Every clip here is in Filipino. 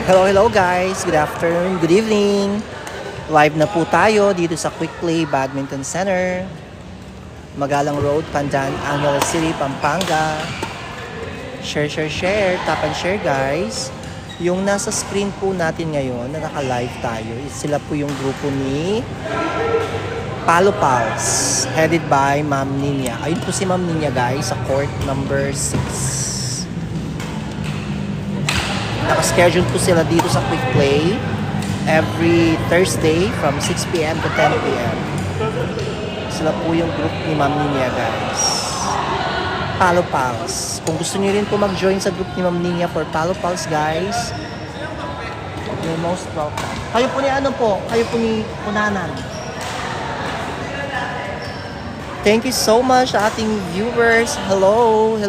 Hello guys, good afternoon, good evening. Live na po tayo dito sa Quick Play Badminton Center, Magalang Road, Pandan, Angeles City, Pampanga. Share, tap and share guys. Yung nasa screen po natin ngayon na naka-live tayo, sila po yung grupo ni Palo Pals, headed by Ma'am Ninya. Ayun po si Ma'am Ninya guys sa court number 6. Naka-schedule po sila dito sa Quick Play every Thursday from 6 p.m. to 10 p.m. Sila po yung group ni Ma'am Ninya guys. Palo Pals. Kung gusto niyo rin po mag-join sa group ni Ma'am Ninya for Palo Pals guys, you're most welcome. Kayo po ni ano po? Kayo po ni Punanan. Thank you so much sa ating viewers. Hello.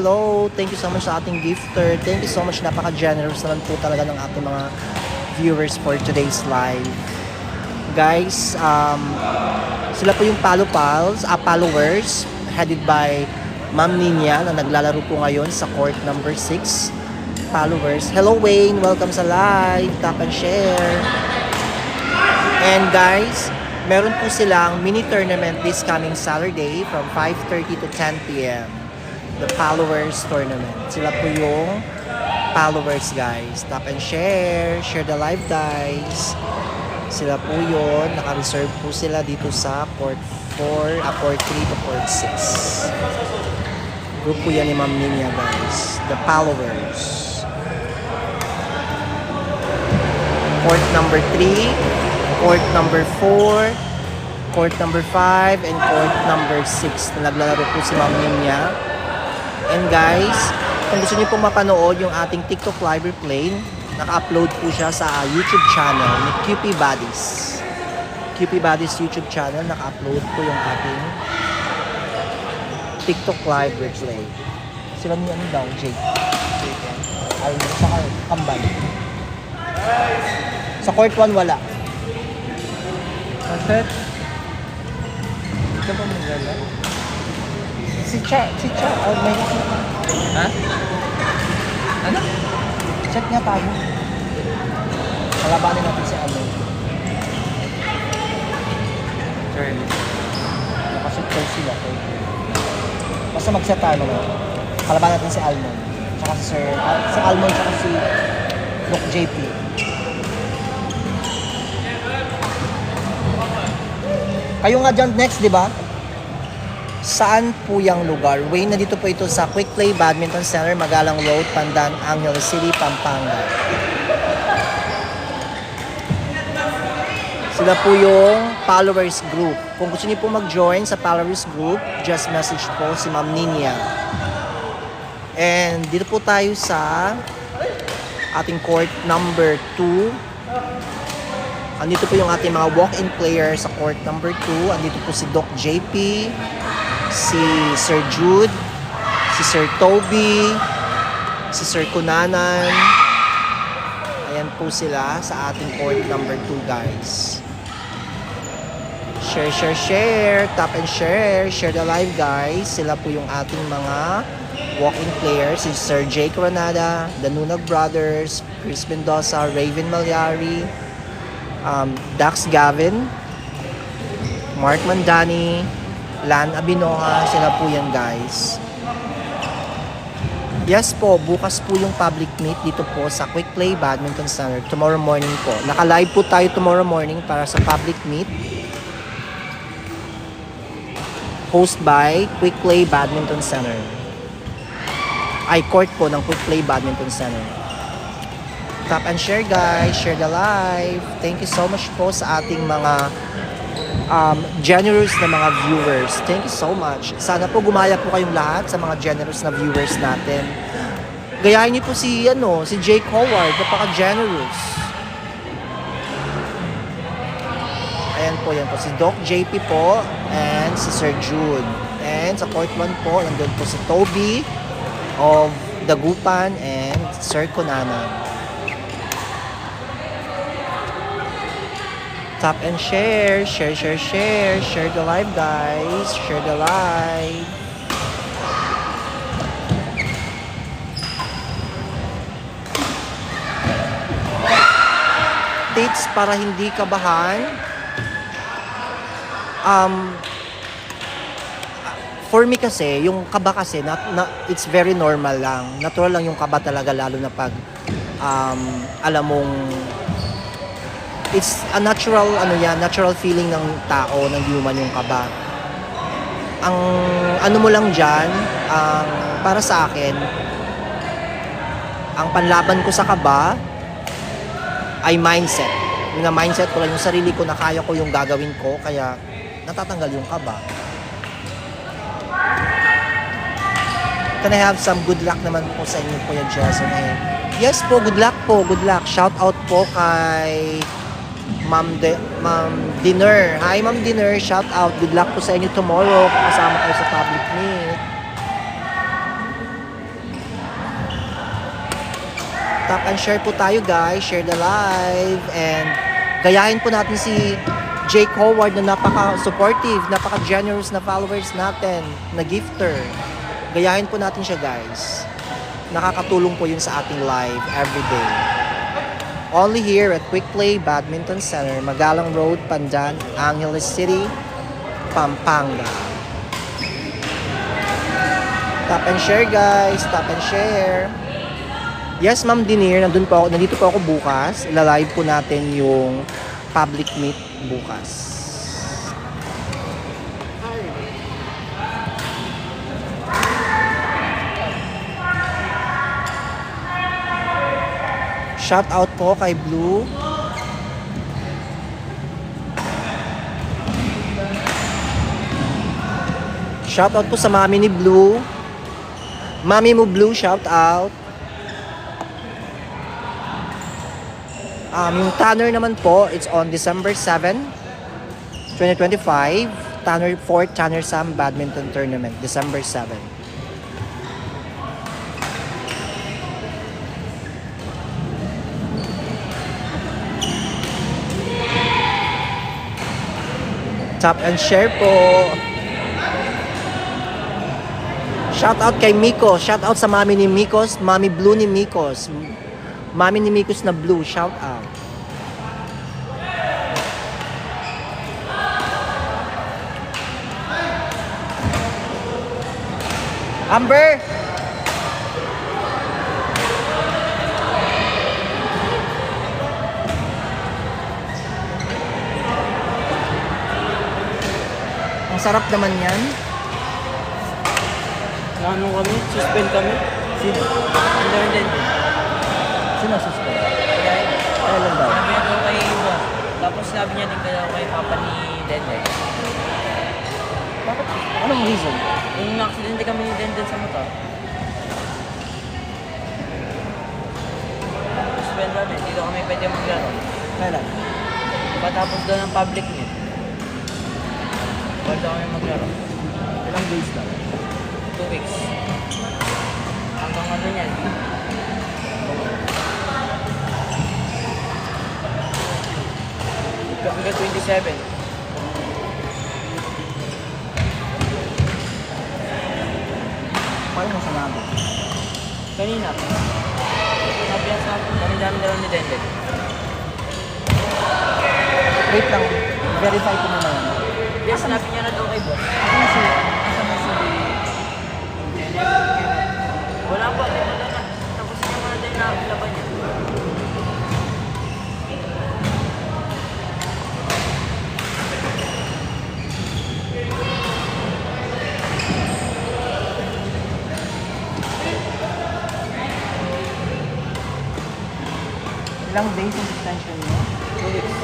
Thank you so much sa ating gifter. Thank you so much. Napaka-generous naman po talaga ng ating mga viewers for today's live. Guys, sila po yung Palo Pals, followers, headed by Ma'am Ninya na naglalaro po ngayon sa court number 6. Followers. Hello Wayne, welcome sa live. Tap and share. And guys, meron po silang mini tournament this coming Saturday from 5:30 to 10 p.m. The Followers Tournament. Sila po yung followers guys. Tap and share. Share the live guys. Sila po yun. Naka-reserve po sila dito sa court 4, court 3 to court 6. Group po yan ni Ma'am Ninya guys. The Followers. Court number 3. Court number 4, court number 5, and court number 6 na naglalaro po si Ma'am Ninya. And guys, kung gusto niyo pong mapanood yung ating TikTok live replay, naka-upload po siya sa YouTube channel ni QP Buddies. QP Buddies YouTube channel, naka-upload po yung ating TikTok live replay. Sila ni ano daw, Jake. Ay, saka kambal. Sa court 1 wala. Perfect. Ito ba magala? Si Cha, may... Ha? Ano? Check niya tayo. Kalabanin natin si Almond. Sure. Nakasupay sila. Basta mag-set tayo naman. Kalabanin natin si Almond. Tsaka si Sir... si Almond tsaka si Doc JP. Kayo nga dyan next, di ba? Saan po yung lugar? Wayne, na dito po ito sa Quick Play Badminton Center, Magalang Road, Pandan, Angeles City, Pampanga. Sila po yung followers group. Kung gusto niyo po mag-join sa followers group, just message po si Ma'am Ninya. And dito po tayo sa ating court number 2. Andito po yung ating mga walk-in players sa court number 2. Andito po si Doc JP, si Sir Jude, si Sir Toby, si Sir Kunanan. Ayan po sila sa ating court number 2 guys. Share. Tap and share. Share the live guys. Sila po yung ating mga walk-in players. Si Sir Jake Granada, The Nunag Brothers, Chris Mendoza, Raven Malyari, Dax Gavin, Mark Mandani, Lan Abinoha, sila po yan guys. Yes po, bukas po yung public meet dito po sa Quick Play Badminton Center tomorrow morning po. Naka-live po tayo tomorrow morning para sa public meet. Host by Quick Play Badminton Center. Ay, court po ng Quick Play Badminton Center. Tap and share guys, share the live. Thank you so much po sa ating mga generous na mga viewers. Thank you so much. Sana po gumaya po kayong lahat sa mga generous na viewers natin. Gayahin niyo po si Jake Howard, napaka-generous. Ayan po, yan po si Doc JP po and si Sir Jude. And sa court 1 po, nandun po si Toby of Dagupan and Sir Kunanan. Tap and share the live guys, share the live. dates para hindi kabahan. For me kasi, yung kaba kasi, it's very normal lang. Natural lang yung kaba talaga, lalo na pag, alam mong, it's a natural, natural feeling ng tao, ng human yung kaba. Ang, ano mo lang dyan, para sa akin, ang panlaban ko sa kaba, ay mindset. Yung mindset ko lang, yung sarili ko na kaya ko yung gagawin ko, kaya natatanggal yung kaba. Can I have some good luck naman po sa inyo, Kuya Jason? Yes po, good luck po, good luck. Shout out po kay Ma'am Dinner. Hi Ma'am Dinner, shout out. Good luck po sa inyo tomorrow. Kasama kayo sa public meet. Tap and share po tayo guys. Share the live. And gayahin po natin si Jake Howard na napaka-supportive, napaka-generous na followers natin, na gifter. Gayahin po natin siya guys. Nakakatulong po yun sa ating live everyday. Only here at Quick Play Badminton Center, Magalang Road, Pandan, Angeles City, Pampanga. Tap and share guys. Tap and share. Yes, Ma'am Dinir, nandito po ako bukas. Ila-live po natin yung public meet bukas. Shout out po kay Blue. Shout out po sa mami ni Blue. Mami mo Blue, shout out. Yung Tanner naman po, it's on December 7, 2025. Tanner 4th Tanner Sam Badminton Tournament, December 7. Tap and share po. Shout out kay Miko. Shout out sa mami ni Mikos, mami Blue ni Mikos. Mami ni Mikos na Blue, shout out. Amber! Ang sarap naman yan. Ano kami? Suspend kami? Sino? Hindi. Sino suspend? Kaya, Kailan daw? sabi niya daw kay Boss. Tapos sabi niya din daw kay Papa ni Denden. Bakit? Anong reason? Yung na-accidente kami ni Denden sa motor. Suspend kami. Hindi daw kami pwede maglaro. Kailan? Patapos daw ng public niya. Huwag daw kami maglaro. Ilang days daw? 2 weeks. Hanggang ano yan? Hanggang 27. Paano mo sinabi? Kanina. Sabi niya sa akin, dami-dami daw ni Denden. Wait lang, verify ko muna yun. Yes, sinabi niya na daw kay Boss. Ako na si Wala pa, wala na. Tapos niya muna din na laban niya. ilang days yung suspension mo? 2 weeks.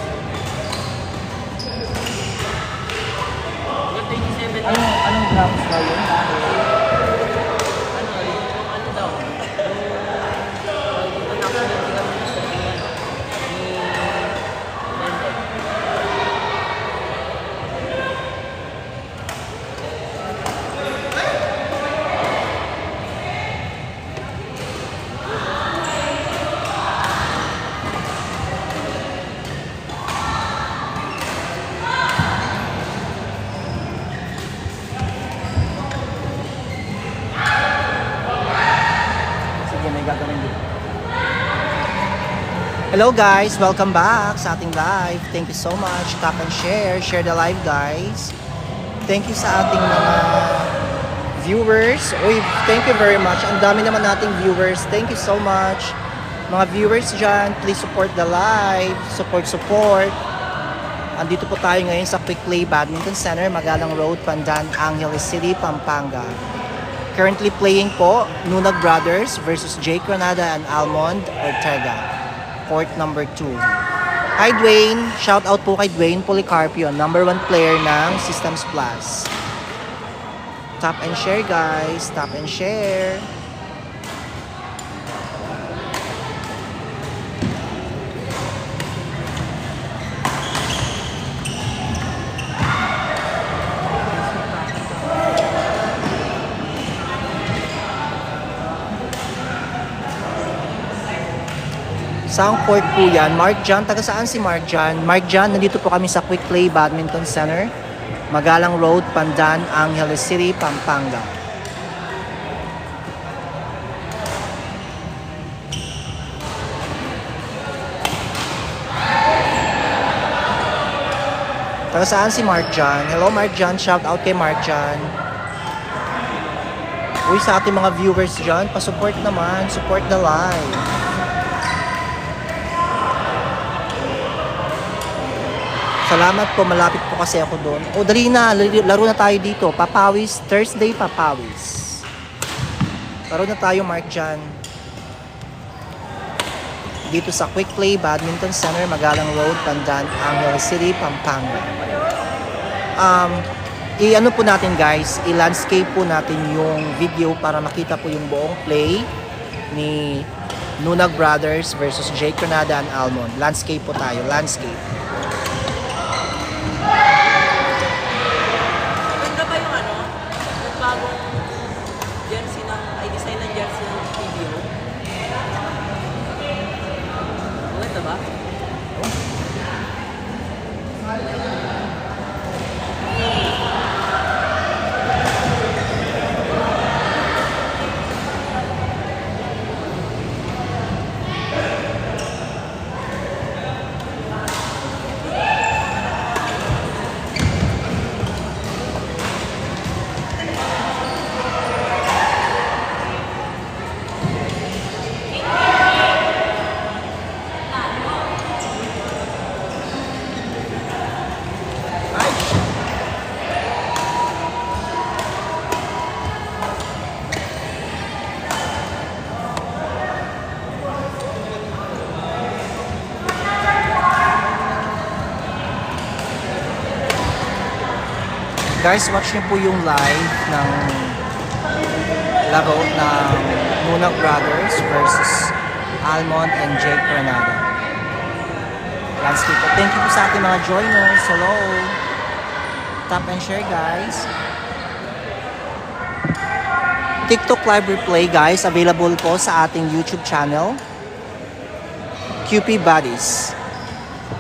Hanggang 27 daw. Anong grounds daw yun? Ano daw? Yung na-accidente kami sa tingin ni Denden. Sige, may gagawin din. Hello guys, welcome back sa ating live. Thank you so much. Tap and share the live guys. Thank you sa ating mga viewers. Uy, thank you very much. Ang dami naman nating viewers. Thank you so much. Mga viewers dyan, please support the live. Support. Andito po tayo ngayon sa Quick Play Badminton Center, Magalang Road, Pandan, Angeles City, Pampanga. Currently playing po, Nunag Brothers versus Jake Granada and Almond Ortega. Court number 2. Hi Dwayne, shout out po kay Dwayne Policarpio, number 1 player ng Systems Plus. Tap and share guys, tap and share. Saan court po yan? Mark John, taga saan si Mark John? Mark John, nandito po kami sa Quick Play Badminton Center, Magalang Road, Pandan, Angeles City, Pampanga. Taga saan si Mark John? Hello Mark John, shout out kay Mark John. Uy, sa ating mga viewers dyan, pa-support naman, support the live. Salamat po, malapit po kasi ako doon. O dali na, laro na tayo dito. Papawis, Thursday Papawis. Laro na tayo, Mark Jan. Dito sa Quick Play Badminton Center, Magalang Road, Pandan, Angeles City, Pampanga. I-ano po natin guys, i-landscape po natin yung video para makita po yung buong play ni Nunag Brothers versus Jake Granada and Almond. Landscape po tayo, landscape. Maganda ba yung ano? Yung bagong jersey ng, ay design ng jersey ng PBO? Maganda ba? Guys, watch niyo po yung live ng laro ng Nunag Brothers versus Almond and Jake Granada. Landscape po. Thank you po sa ating mga joiners. Hello. Tap and share guys. TikTok live replay guys, available po sa ating YouTube channel, QP Buddies.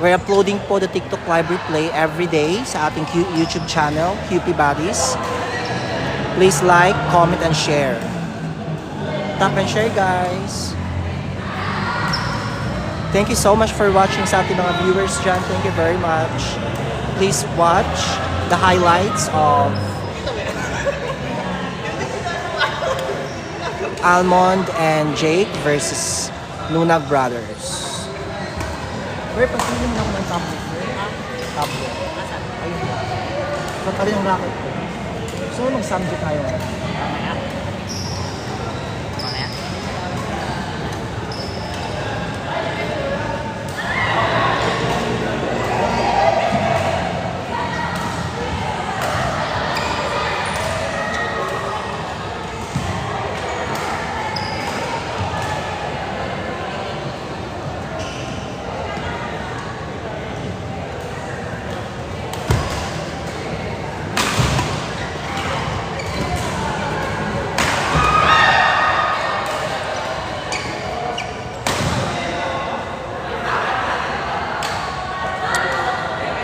We're uploading po the TikTok live replay every day sa ating YouTube channel, QP Buddies. Please like, comment, and share. Tap and share, guys. Thank you so much for watching sa ating mga viewers dyan. Thank you very much. Please watch the highlights of Almond and Jake versus Nunag Brothers. Where pasilin ako ng tablet? Tablet. Ayun. Ba't pa rin yung racket ko? So, mag-subject tayo. Mamaya. Mamaya.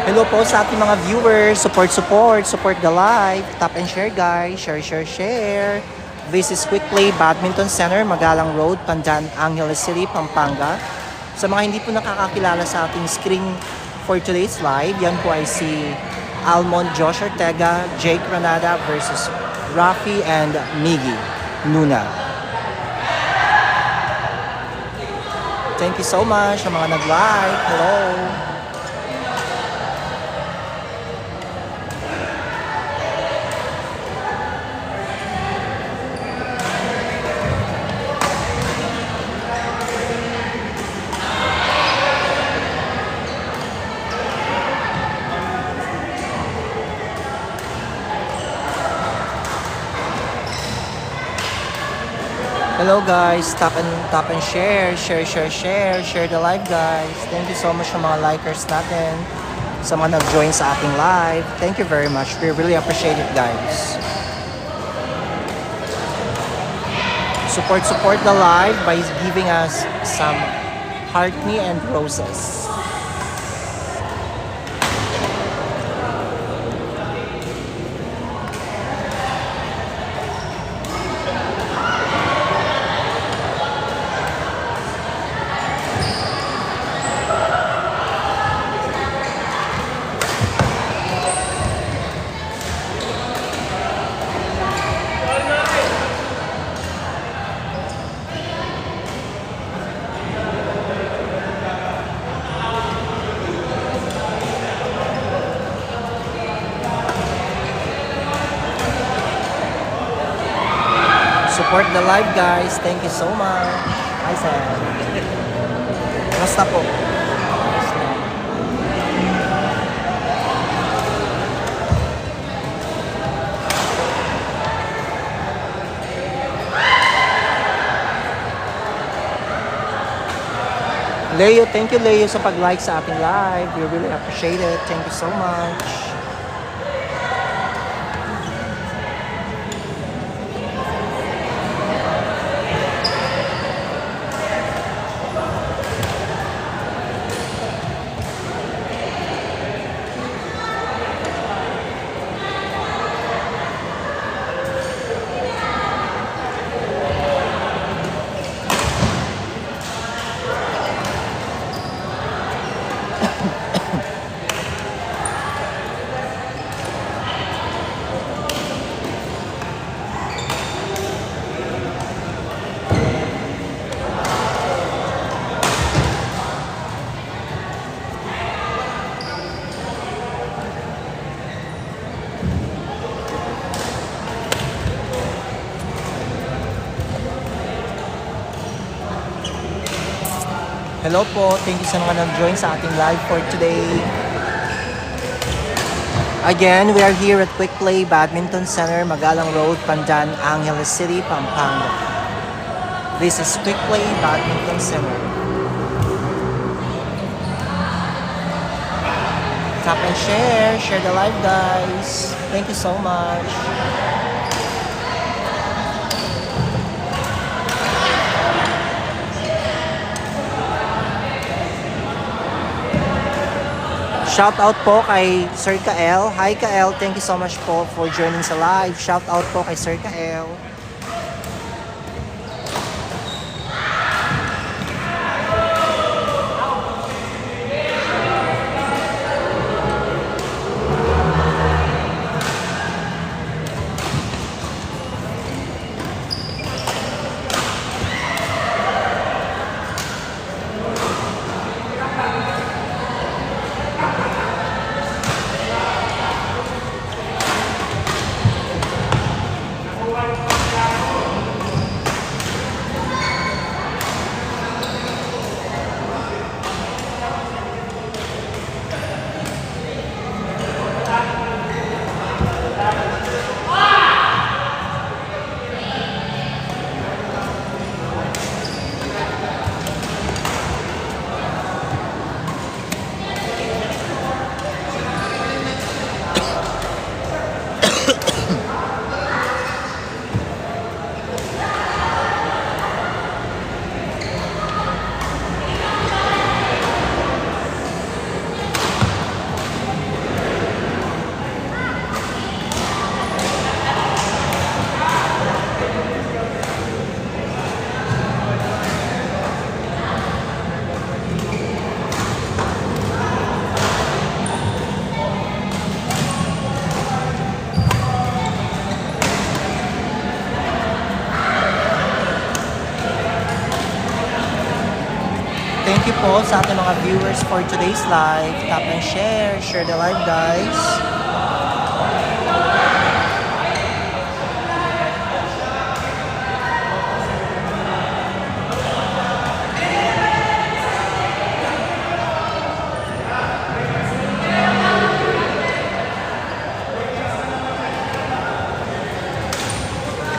Hello po sa ating mga viewers. Support the live. Tap and share guys. Share. This is Quick Play Badminton Center, Magalang Road, Pandan, Angeles City, Pampanga. Sa mga hindi po nakakakilala sa ating screen for today's live, yan po ay si Almond Josh Ortega, Jake Granada versus Rafi and Miggy Luna. Thank you so much sa mga nag-like. Hello! Hello guys, tap and share the live guys. Thank you so much sa mga likers natin, sa mga nag-join sa ating live. Thank you very much. We really appreciate it guys. Support the live by giving us some heart me and roses. Support the live guys. Thank you so much. Hi Sam. Kamusta po? Leo, thank you Leo sa pag-like sa ating live. We really appreciate it. Thank you so much. Hello po, thank you sa mga nag-join sa ating live for today. Again, we are here at Quick Play Badminton Center, Magalang Road, Pandan, Angeles City, Pampanga. This is Quick Play Badminton Center. Tap and share the live guys. Thank you so much. Shout out po kay Sir Kael. Hi Kael, thank you so much po for joining sa live. Shout out po kay Sir Kael. Thank you po sa ating mga viewers for today's live. Tap and share. Share the live, guys.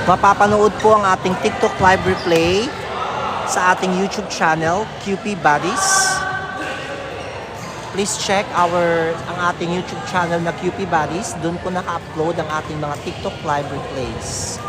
Mapapanood po ang ating TikTok live replay sa ating YouTube channel, QP Buddies. Please check ang ating YouTube channel na QP Buddies. Doon po naka-upload ang ating mga TikTok live replays.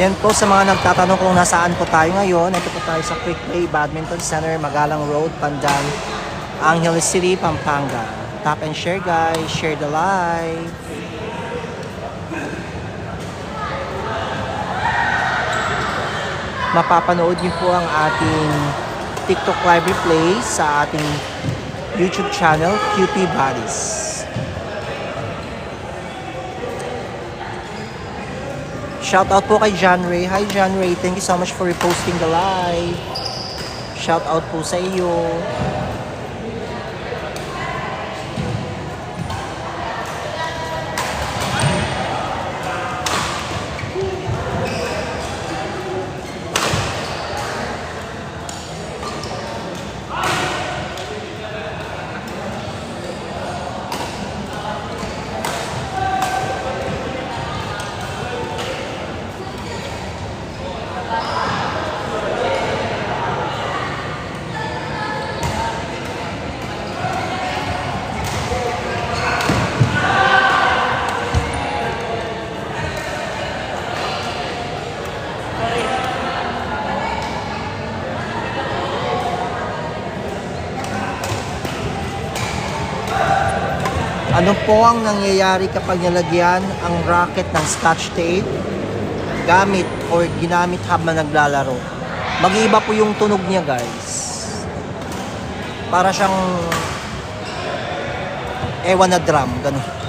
Yan po sa mga nagtatanong kung nasaan po tayo ngayon. Ito po tayo sa Quick Play Badminton Center, Magalang Road, Pandan, Angeles City, Pampanga. Tap and share, guys. Share the live. Mapapanood niyo po ang ating TikTok live replay sa ating YouTube channel, QP Buddies. Shout out po kay John Ray. Hi John Ray, thank you so much for reposting the live. Shout out po sa iyo. Ano po ang nangyayari kapag nilagyan ang racket ng scotch tape gamit or ginamit habang naglalaro? Mag-iiba po yung tunog niya, guys. Para siyang ewan na drum, ganun.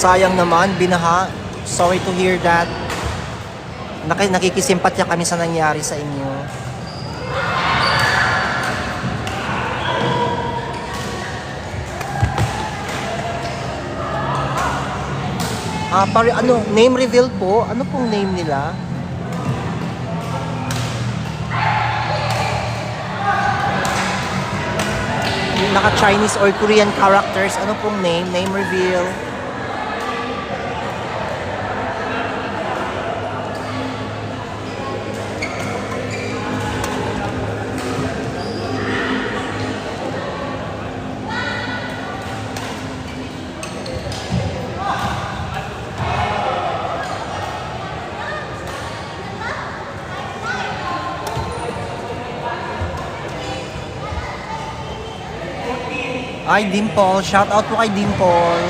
Sayang naman, binaha. Sorry to hear that. Nakikisimpatya kami sa nangyari sa inyo. Ano, name reveal po? Ano pong name nila? Naka-Chinese or Korean characters. Ano pong name? Name reveal. Ay, Dimple. Shout out po kay Dimple.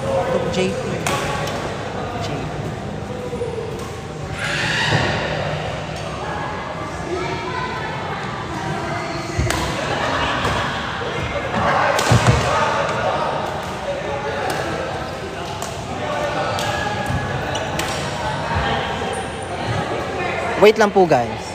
Ito, JP. JP. Wait lang po, guys.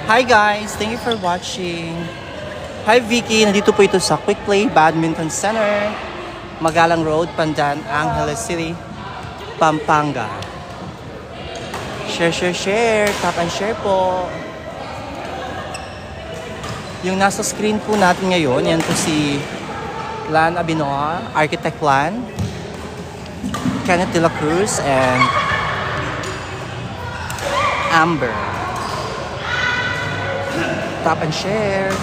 Hi guys, thank you for watching. Hi Vicky, nandito po ito sa Quick Play Badminton Center, Magalang Road, Pandan, Angeles City, Pampanga. Share, tap and share po. Yung nasa screen po natin ngayon, yan po si Lan Abinoa, Architect Lan, Kenneth De La Cruz, and Amber. Tap and share.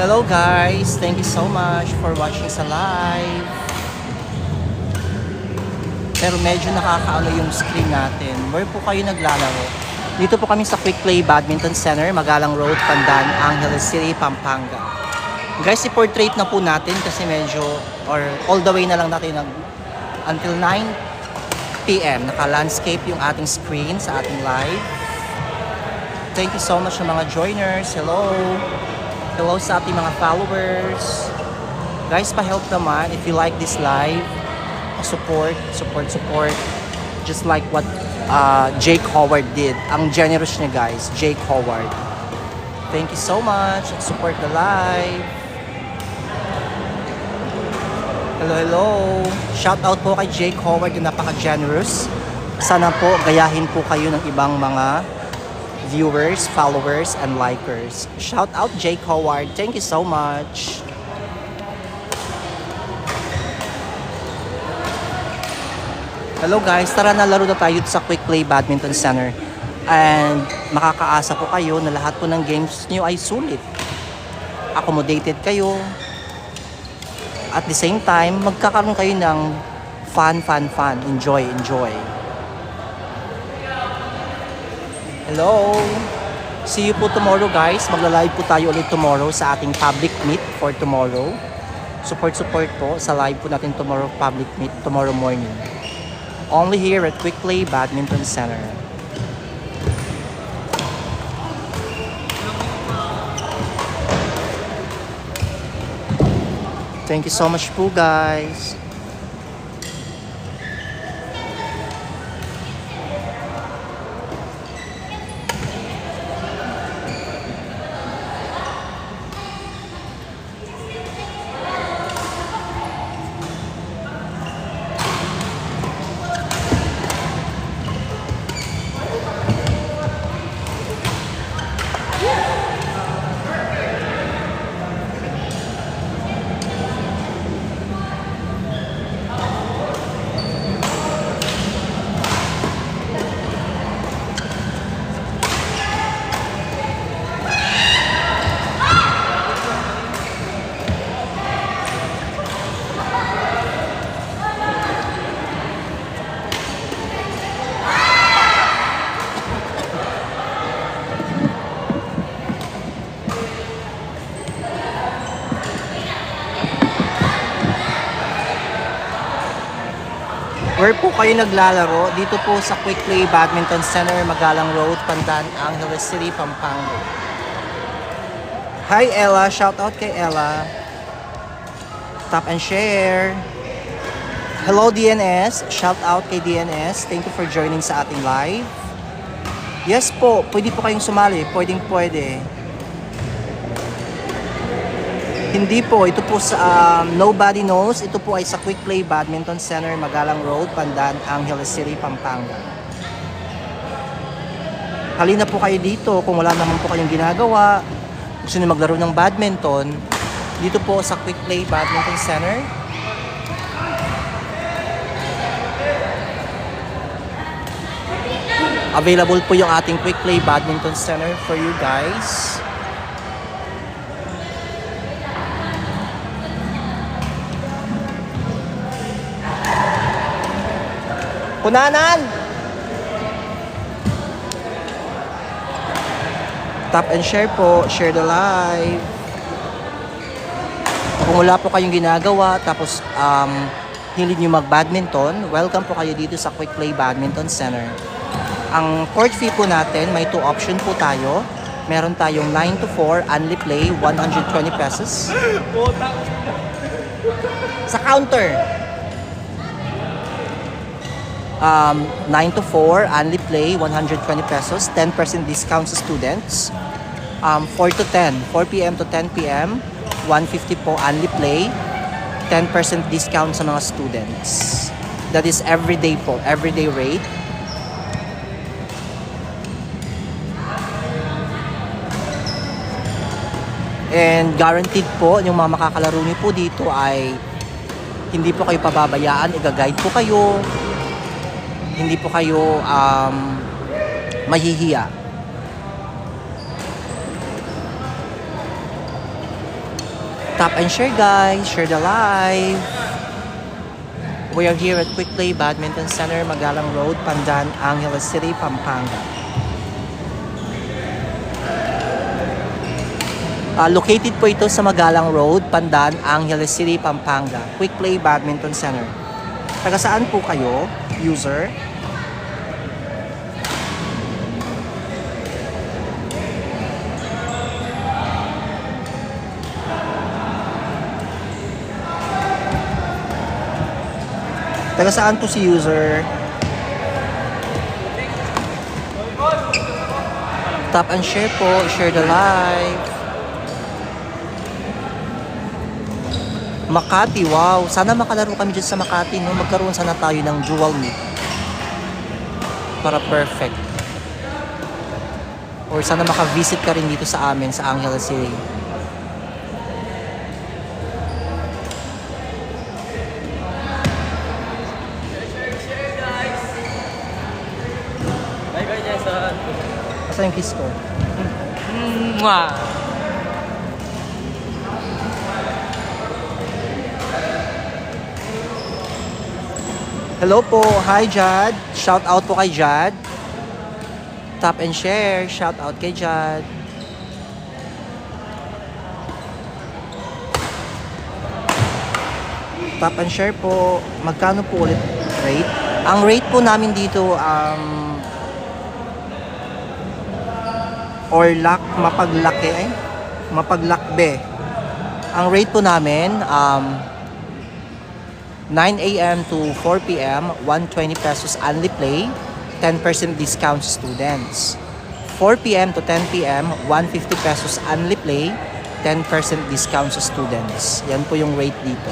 Hello guys, thank you so much for watching sa live. Pero medyo nakakaano yung screen natin. Where po kayo naglalaro? Dito po kami sa Quick Play Badminton Center, Magalang Road, Pandan, Angeles City, Pampanga. Guys, i-portrait na po natin kasi medyo, or all the way na lang natin until 9 p.m. Naka-landscape yung ating screen sa ating live. Thank you so much sa mga joiners. Hello! Hello sa ating mga followers. Guys, pa-help naman if you like this live. Support. Just like what Jake Howard did. Ang generous niya guys, Jake Howard. Thank you so much. Support the live. Hello. Shout out po kay Jake Howard na napaka-generous. Sana po gayahin po kayo ng ibang mga viewers, followers, and likers. Shout out Jake Howard. Thank you so much. Hello guys, tara na laro na tayo sa Quick Play Badminton Center. And makakaasa po kayo na lahat po ng games niyo ay sulit. Accommodated kayo. At the same time, magkakaroon kayo ng fun. Enjoy. Hello! See you po tomorrow guys. Magla-live po tayo ulit tomorrow sa ating public meet for tomorrow. Support po sa live po natin tomorrow, public meet tomorrow morning. Only here at Quick Play Badminton Center. Thank you so much po guys. Where po kayo naglalaro? Dito po sa Quick Play Badminton Center, Magalang Road, Pandan, Angeles City, Pampanga. Hi Ella, shout out kay Ella. Tap and share. Hello DNS, shout out kay DNS. Thank you for joining sa ating live. Yes po, pwede po kayong sumali. Pwede. Hindi po, ito po sa Nobody Knows. Ito po ay sa Quick Play Badminton Center, Magalang Road, Pandan, Angeles City, Pampanga. Halina po kayo dito kung wala naman po kayong ginagawa. Gusto niyo maglaro ng badminton. Dito po sa Quick Play Badminton Center. Available po yung ating Quick Play Badminton Center for you guys. Kunanan! Tap and share po. Share the live. Kung wala po kayong ginagawa, tapos hilig nyo mag-badminton, welcome po kayo dito sa Quick Play Badminton Center. Ang court fee po natin, may 2 option po tayo. Meron tayong 9 to 4, only play, 120 pesos. Sa counter. 9 to 4, only play, 120 pesos, 10% discount sa students. 4 to 10, 4 p.m. to 10 p.m., 150 po, only play, 10% discount sa mga students. That is everyday po, everyday rate. And guaranteed po, yung mga makakalaro niyo po dito ay hindi po kayo pababayaan, i-guide po kayo. Hindi po kayo mahihiya. Tap and share guys, share the live. We are here at Quick Play Badminton Center, Magalang Road, Pandan, Angeles City, Pampanga. Located po ito sa Magalang Road, Pandan, Angeles City, Pampanga. Quick Play Badminton Center. Taga saan po kayo, user? Taga saan po si user? Tap and share po, share the live. Makati, wow. Sana makalaro kami dyan sa Makati, no? Magkaroon sana tayo ng dual meet. Para perfect. Or sana makavisit ka rin dito sa amin, sa Angeles City. Bye-bye, Jason. Asa yung kiss ko? Mwah! Hello po. Hi, Jad. Shout out po kay Jad. Tap and share. Shout out kay Jad. Tap and share po. Magkano po ulit rate? Ang rate po namin dito, Orlac, mapaglaki, mapaglakbe. Ang rate po namin, 9 a.m. to 4 p.m., 120 pesos only play, 10% discount students. 4 p.m. to 10 p.m., 150 pesos only play, 10% discount sa students. Yan po yung rate dito.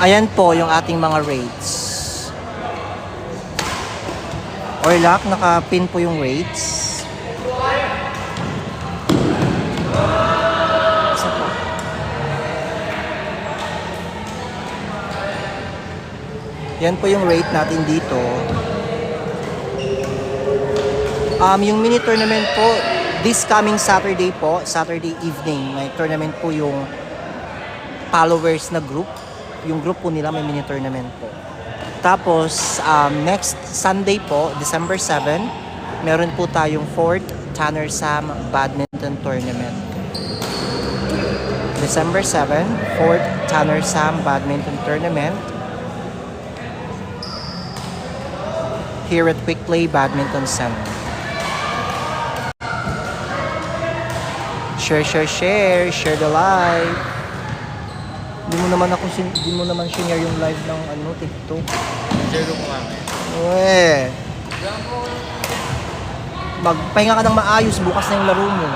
Ayan po yung ating mga rates. Orlac, naka-pin po yung rates. Isa po. Yan po yung rate natin dito. Yung mini tournament po, this coming Saturday po, Saturday evening, may tournament po yung followers na group. Yung group po nila may mini tournament po. Tapos, next Sunday po, December 7, meron po tayong 4th Tanner Sam Badminton Tournament. December 7, 4th Tanner Sam Badminton Tournament. Here at Quick Play Badminton Center. Share the live. Di mo naman share yung live ng TikTok. Share ko mamaya. Uwe. Magpahinga ka ng maayos, bukas na yung laro mo.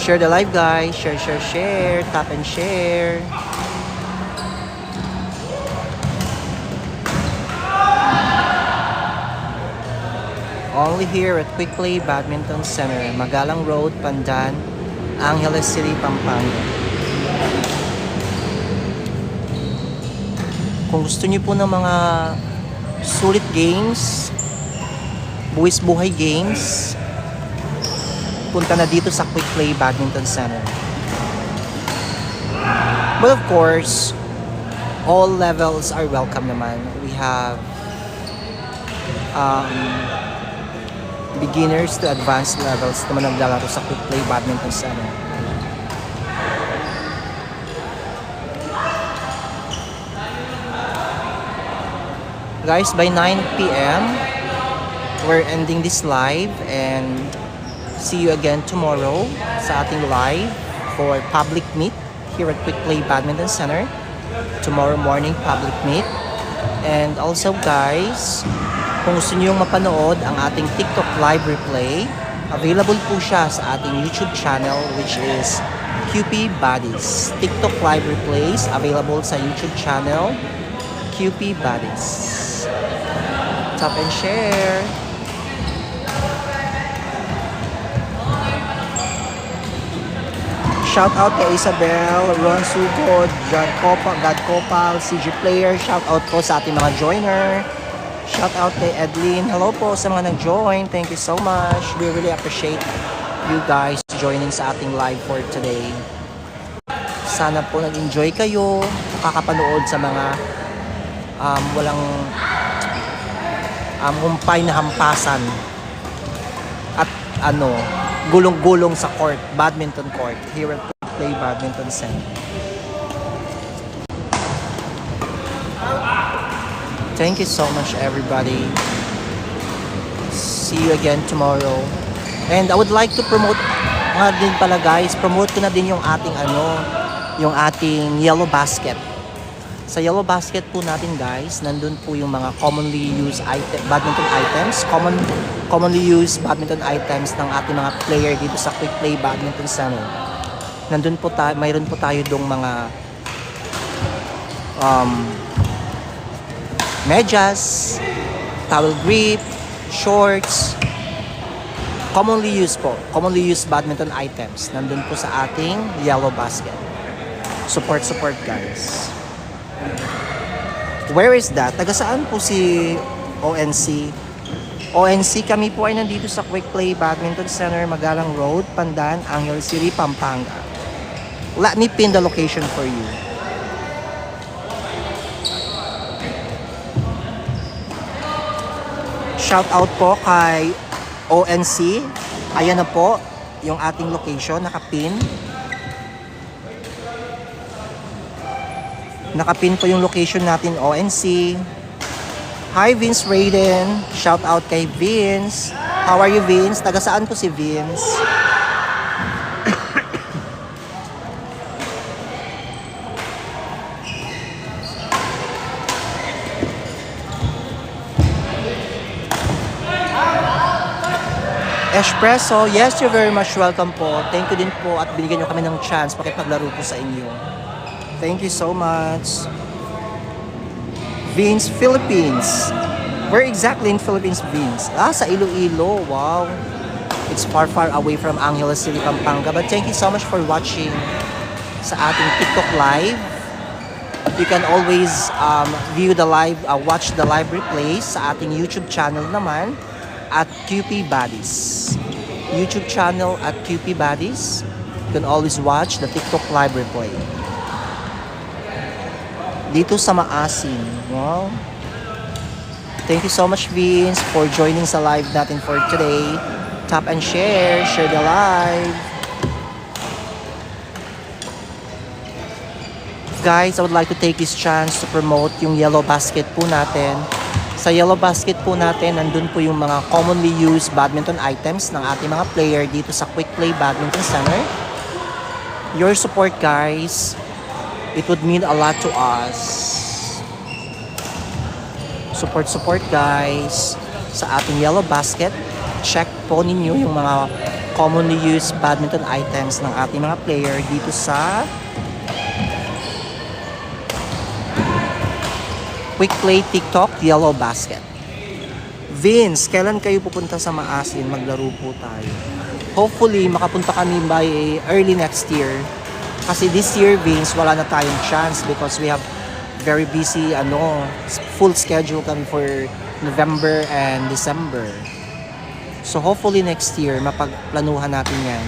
Share the live guys, share, tap and share. Only here at Quick Play Badminton Center, Magalang Road, Pandan, Angeles City, Pampanga. Kung gusto niyo po ng mga sulit games, buwis buhay games, punta na dito sa Quick Play Badminton Center. But of course, all levels are welcome naman. We have beginners to advanced levels naman naglalaro sa Quick Play Badminton Center. Guys, by 9 p.m. we're ending this live and see you again tomorrow sa ating live for public meet here at Quick Play Badminton Center. Tomorrow morning public meet. And also guys, kung gusto niyo mapanood ang ating TikTok live replay, available po siya sa ating YouTube channel which is QP Buddies. TikTok live replays available sa YouTube channel QP Buddies. Tap and share. Shout out kay Isabel, Ron Sugod, God Copal, CG Player. Shout out po sa ating mga joiner. Shout out kay Edlin. Hello po sa mga nag-join. Thank you so much. We really appreciate you guys joining sa ating live for today. Sana po nag-enjoy kayo. Kakapanood sa mga walang humpay na hampasan at gulong-gulong sa court, badminton court here at Play Badminton Center. Thank you so much everybody. See you again tomorrow. And I would like to promote nga din pala guys, promote ko na din yung ating yung ating yellow basket. Sa yellow basket po natin guys, nandun po yung mga commonly used badminton items, commonly used badminton items ng ating mga player dito sa Quick Play Badminton Center. Nandun po mayroon po tayo dong mga medyas, towel grip, shorts, commonly used badminton items. Nandun po sa ating yellow basket. Support guys. Where is that? Taga saan po si ONC? ONC, kami po ay nandito sa Quick Play Badminton Center, Magalang Road, Pandan, Angeles City, Pampanga. Let me pin the location for you. Shout out po kay ONC. Ayan na po yung ating location, nakapin. Nakapin po yung location natin, ONC. Hi Vince Raiden. Shout out kay Vince. How are you Vince? Taga saan po si Vince? Espresso, yes, you're very much welcome po. Thank you din po at binigyan nyo kami ng chance makipaglaro po sa inyo. Thank you so much. Vince, Philippines. Where exactly in Philippines, Vince? Sa Iloilo. Wow. It's far away from Angeles City, Pampanga. But thank you so much for watching sa ating TikTok live. You can always view the live, watch the live replays sa ating YouTube channel naman at QP Buddies. YouTube channel at QP Buddies. You can always watch the TikTok live replay. Dito sa Maasin. Wow. Thank you so much Vince for joining sa live natin for today. Tap and share the live. Guys, I would like to take this chance to promote yung yellow basket po natin. Sa yellow basket po natin, nandun po yung mga commonly used badminton items ng ating mga player dito sa Quick Play Badminton Center. Your support guys, it would mean a lot to us. Support guys sa ating yellow basket. Check po ninyo yung mga commonly used badminton items ng ating mga player dito sa Quick Play TikTok yellow basket. Vince, kailan kayo pupunta sa Maasin? Maglaro po tayo. Hopefully, makapunta kami by early next year. Kasi this year, Vince, wala na tayong chance because we have very busy, full schedule kami for November and December. So hopefully next year, mapagplanuhan natin yan.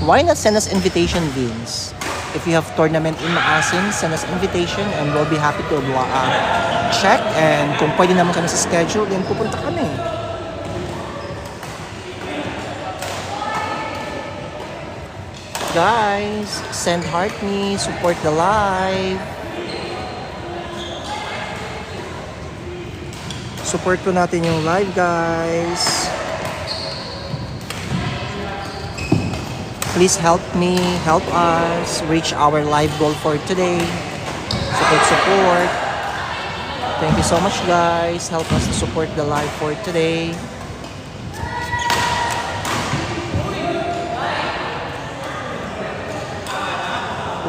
Why not send us invitation, Vince? If you have tournament in Maasin, send us invitation and we'll be happy to check. And kung pwede naman kami sa schedule, then pupunta kami. Guys, send heart me, support the live. Support po natin yung live, guys. Please help me, help us reach our live goal for today. Support. Thank you so much, guys. Help us to support the live for today.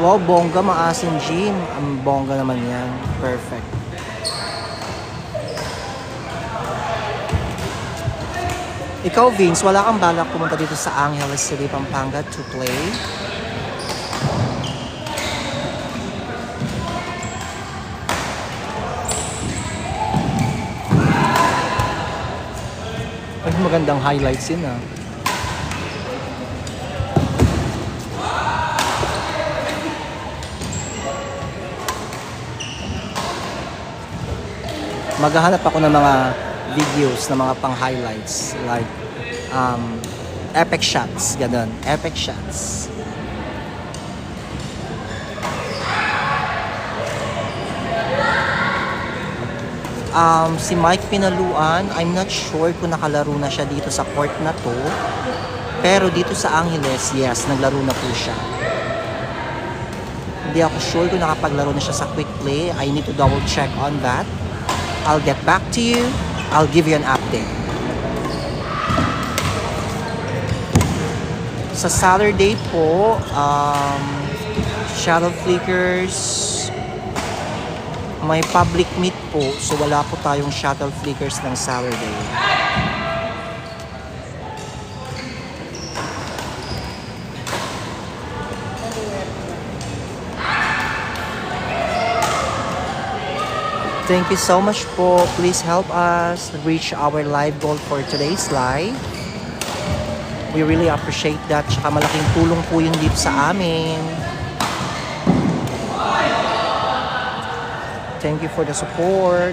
Wow, bongga, Maasin Gym. Ang bongga naman yan. Perfect. Ikaw, Vince, wala kang balak pumunta dito sa Angeles City, Pampanga to play? Ay, magandang highlights yun, ah. Maghahanap ako ng mga videos ng mga pang-highlights like epic shots, ganun. Epic shots. Si Mike Pinaluan, I'm not sure kung nakalaro na siya dito sa court na to. Pero dito sa Angeles, yes, naglaro na po siya. Hindi ako sure kung nakapaglaro na siya sa quick play. I need to double check on that. I'll get back to you. I'll give you an update. Sa Saturday po, Shadow Flickers, may public meet po. So wala po tayong Shuttle Flickers ng Saturday. Thank you so much po. Please help us reach our live goal for today's live. We really appreciate that. Tsaka malaking tulong po yun dito sa amin. Thank you for the support.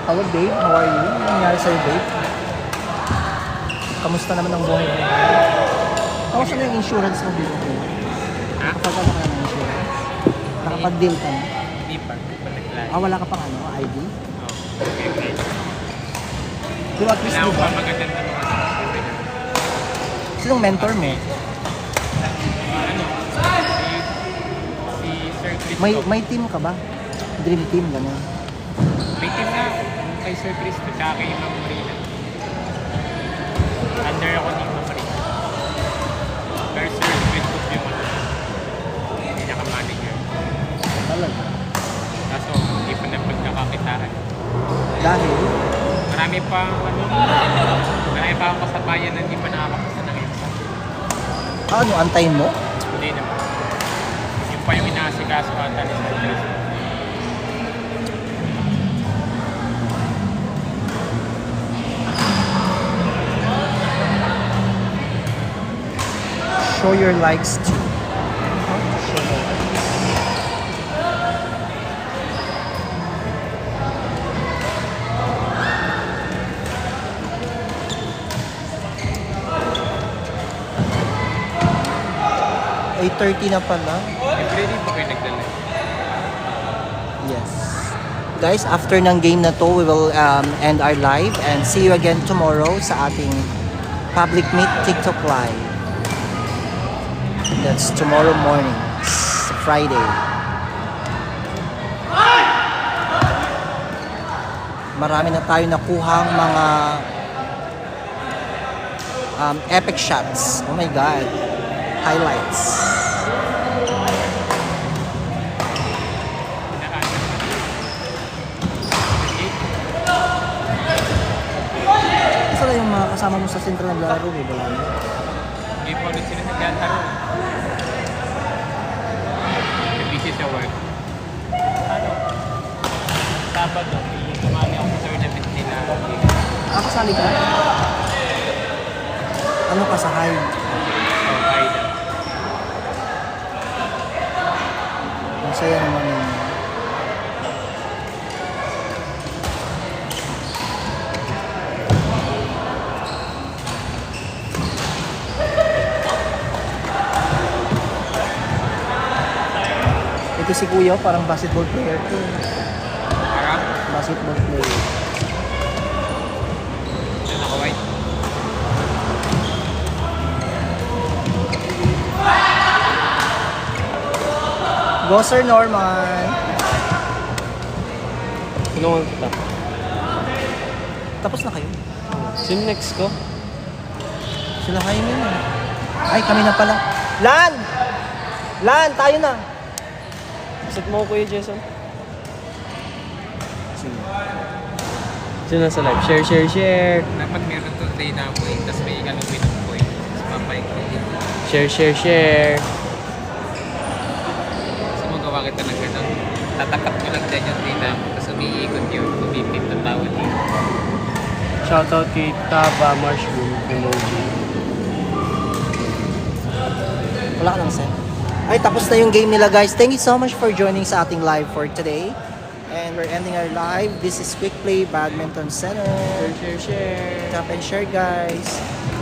Hello babe, how are you? Ano nangyari sa'yo babe? Kamusta naman ang buhay mo? Kamusta na yung insurance mo dito? Nakapagkala ka na ng insurance? Nakapag-deal ka na? Hindi pa. Wala ka pang ID? Okay. Pero at least Kailangan ko diba? pa magandang tanong. Sinong mentor mo? Si Sir Chris. May team ka ba? Dream team, gano'n? May team na ako. Kay Sir Chris tsaka kay Ma'am Marina. Under ako ni Ma'am Marina. Pero Sir Chris yung pinaka-manager. Talaga? Kaso hindi pa na pagkakakitaan. Dahil? Marami pa akong kasabayan na hindi pa nakakapasa ng exam. Ano, antayin mo? Hindi naman. Yung pa yung inaasikaso ata ni Sir Chris. Show your likes too. Show your likes. Ay, 30 na pala. Library ba kayo nagdala? Yes. Guys, after ng game na to, we will end our live and see you again tomorrow sa ating public meet TikTok live. That's tomorrow morning, Friday. Marami na tayo nakuhang mga epic shots. Oh my God. Highlights. Isa lang yung mga kasama mo sa sentro naglalaro, eh, wala na. Hindi po ulit sila naglalaro. Busy sa work. Ano? Sabado, sumali ako sa tournament nila. Kasali ka? Ano ka sa high? Oh, Aida. Ang saya naman yun. Ito si Kuya, parang basketball player to. Parang, Basketball player. na naka-white. Go Sir Norman. Tulungan kita. Tapos na kayo? Sino next ko? Sila kayo na. Ay, kami na pala. Lan! Lan, tayo na. Set mo ko Kuya Jason. Sige. Sino nasa live? Share, share, share. Dapat meron to day na point, tapos may ikalawin ng point. Tapos papaik ko din. Share, share, share. Kasi magawa kita ng ganun. Tatapat mo lang dyan yung data mo, tapos umiikot yun, umipit ng tawad yun. Shoutout kay Taba Mushroom Emoji. Wala ka lang, Sen. Ay, tapos na yung game nila, guys. Thank you so much for joining sa ating live for today. And we're ending our live. This is Quick Play Badminton Center. Share, share, share. Tap and share, guys.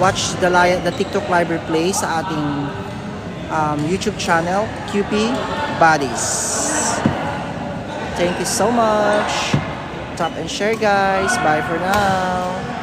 Watch the TikTok live replay sa ating YouTube channel, QP Buddies. Thank you so much. Tap and share, guys. Bye for now.